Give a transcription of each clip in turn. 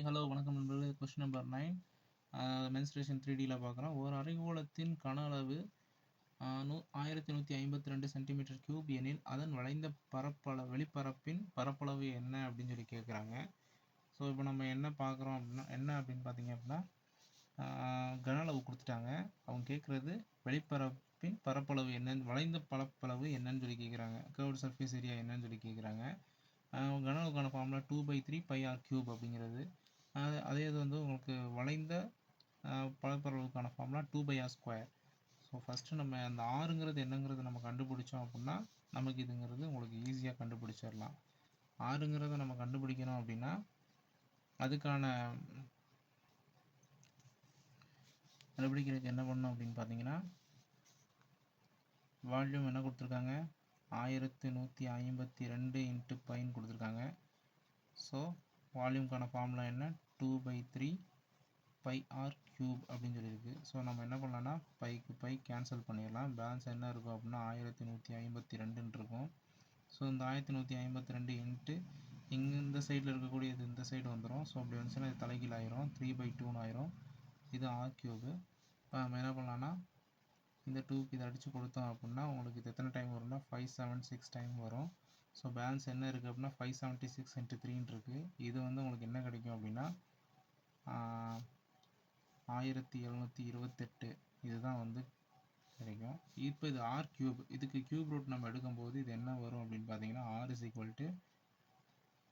Hello வணக்கம் நண்பர்களே. Question number 9 mensuration 3Dயில் பார்க்குறோம். ஒரு அரைக்கோளத்தின் கன அளவு 1152 சென்டிமீட்டர் கியூப் எனில் அதன் வளைந்த வெளிப்பரப்பின் பரப்பளவு என்ன அப்படின்னு சொல்லி கேட்குறாங்க. ஸோ இப்போ நம்ம என்ன பார்க்குறோம் அப்படின்னா அப்படின்னு பார்த்தீங்க அப்படின்னா கன அளவு கொடுத்துட்டாங்க. அவங்க கேட்குறது வெளிப்பரப்பின் பரப்பளவு என்னன்னு, வளைந்த பரப்பளவு என்னன்னு சொல்லி கேட்குறாங்க. கர்வ்டு சர்ஃபேஸ் ஏரியா என்னன்னு சொல்லி கேட்குறாங்க. கன அளவுக்கான ஃபார்முலா 2/3 πr³ அப்படிங்கிறது. அதே இது வந்து உங்களுக்கு வளைந்த பரப்பளவுக்கான ஃபார்முலா 2/r². ஸோ ஃபஸ்ட்டு நம்ம அந்த ஆறுங்கிறது என்னங்கிறது நம்ம கண்டுபிடிச்சோம் அப்படின்னா நமக்கு இதுங்கிறது உங்களுக்கு ஈஸியாக கண்டுபிடிச்சிடலாம். ஆறுங்கிறத நம்ம கண்டுபிடிக்கணும் அப்படின்னா அதுக்கான கண்டுபிடிக்கிறதுக்கு என்ன பண்ணணும் அப்படின்னு பார்த்தீங்கன்னா, வால்யூம் என்ன கொடுத்துருக்காங்க, 1152 × πன்னு கொடுத்துருக்காங்க. ஸோ வால்யூம்க்கான ஃபார்முலா என்ன, 2/3 πr³ அப்படின்னு சொல்லியிருக்கு. ஸோ நம்ம என்ன பண்ணலாம்னா பைக்கு பை கேன்சல் பண்ணிடலாம். பேலன்ஸ் என்ன இருக்கும் அப்படின்னா 1152 இருக்கும். ஸோ இந்த 1152 இன்ட்டு இந்த சைடில் இருக்கக்கூடியது இந்த சைடு வந்துடும். ஸோ அப்படி வந்துச்சுன்னா இது தலைகீழ் ஆயிரும், 3/2 ஆயிரும். இது r³. இப்போ நம்ம என்ன பண்ணலாம்னா இந்த 2க்கு இதை அடித்து கொடுத்தோம் அப்படின்னா உங்களுக்கு இது எத்தனை டைம் வரும்னா 576 டைம் வரும். ஸோ பேலன்ஸ் என்ன இருக்குது அப்படின்னா 576 × 3 இருக்குது. இது வந்து உங்களுக்கு என்ன கிடைக்கும் அப்படின்னா 1728 இதுதான் வந்து கிடைக்கும். இப்போ இது r³. இதுக்கு கியூப் ரூட் நம்ம எடுக்கும்போது இது என்ன வரும் அப்படின்னு பார்த்தீங்கன்னா r =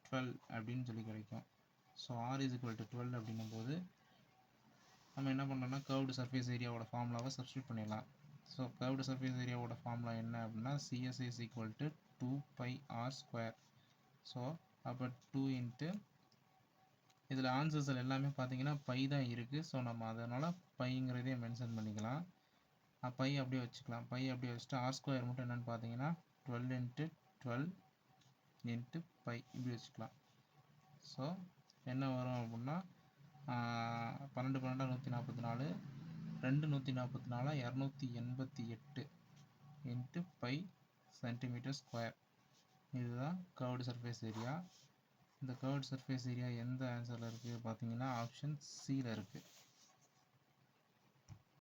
12 அப்படின்னு சொல்லி கிடைக்கும். ஸோ r = 12 அப்படின்னும்போது நம்ம என்ன பண்ணோம்னா கர்வ்டு சர்ஃபேஸ் ஏரியாவோட ஃபார்முலாவை சப்ஸ்டியூட் பண்ணிடலாம். ஸோ கர்வ்டு சர்ஃபேஸ் ஏரியாவோட ஃபார்முலா என்ன அப்படின்னா CS = 2πr². ஸோ அப்போ 2 இன்ட்டு இதில் ஆன்சர்ஸில் எல்லாமே பார்த்தீங்கன்னா பை தான் இருக்குது. ஸோ நம்ம அதனால் பைங்கிறதே மென்ஷன் பண்ணிக்கலாம். பை அப்படியே வச்சுக்கலாம். பை அப்படியே வச்சுட்டு r² மட்டும் என்னென்னு பார்த்தீங்கன்னா 12 × 12 × π இப்படி வச்சுக்கலாம். ஸோ என்ன வரும் அப்படின்னா 12 12 144, 2 144 288 × π cm². இதுதான் கர்வ்டு சர்ஃபேஸ் ஏரியா. இந்த கர்வ்டு சர்ஃபேஸ் ஏரியா எந்த ஆன்சரில் இருக்குது பார்த்தீங்கன்னா ஆப்ஷன் சியில் இருக்குது.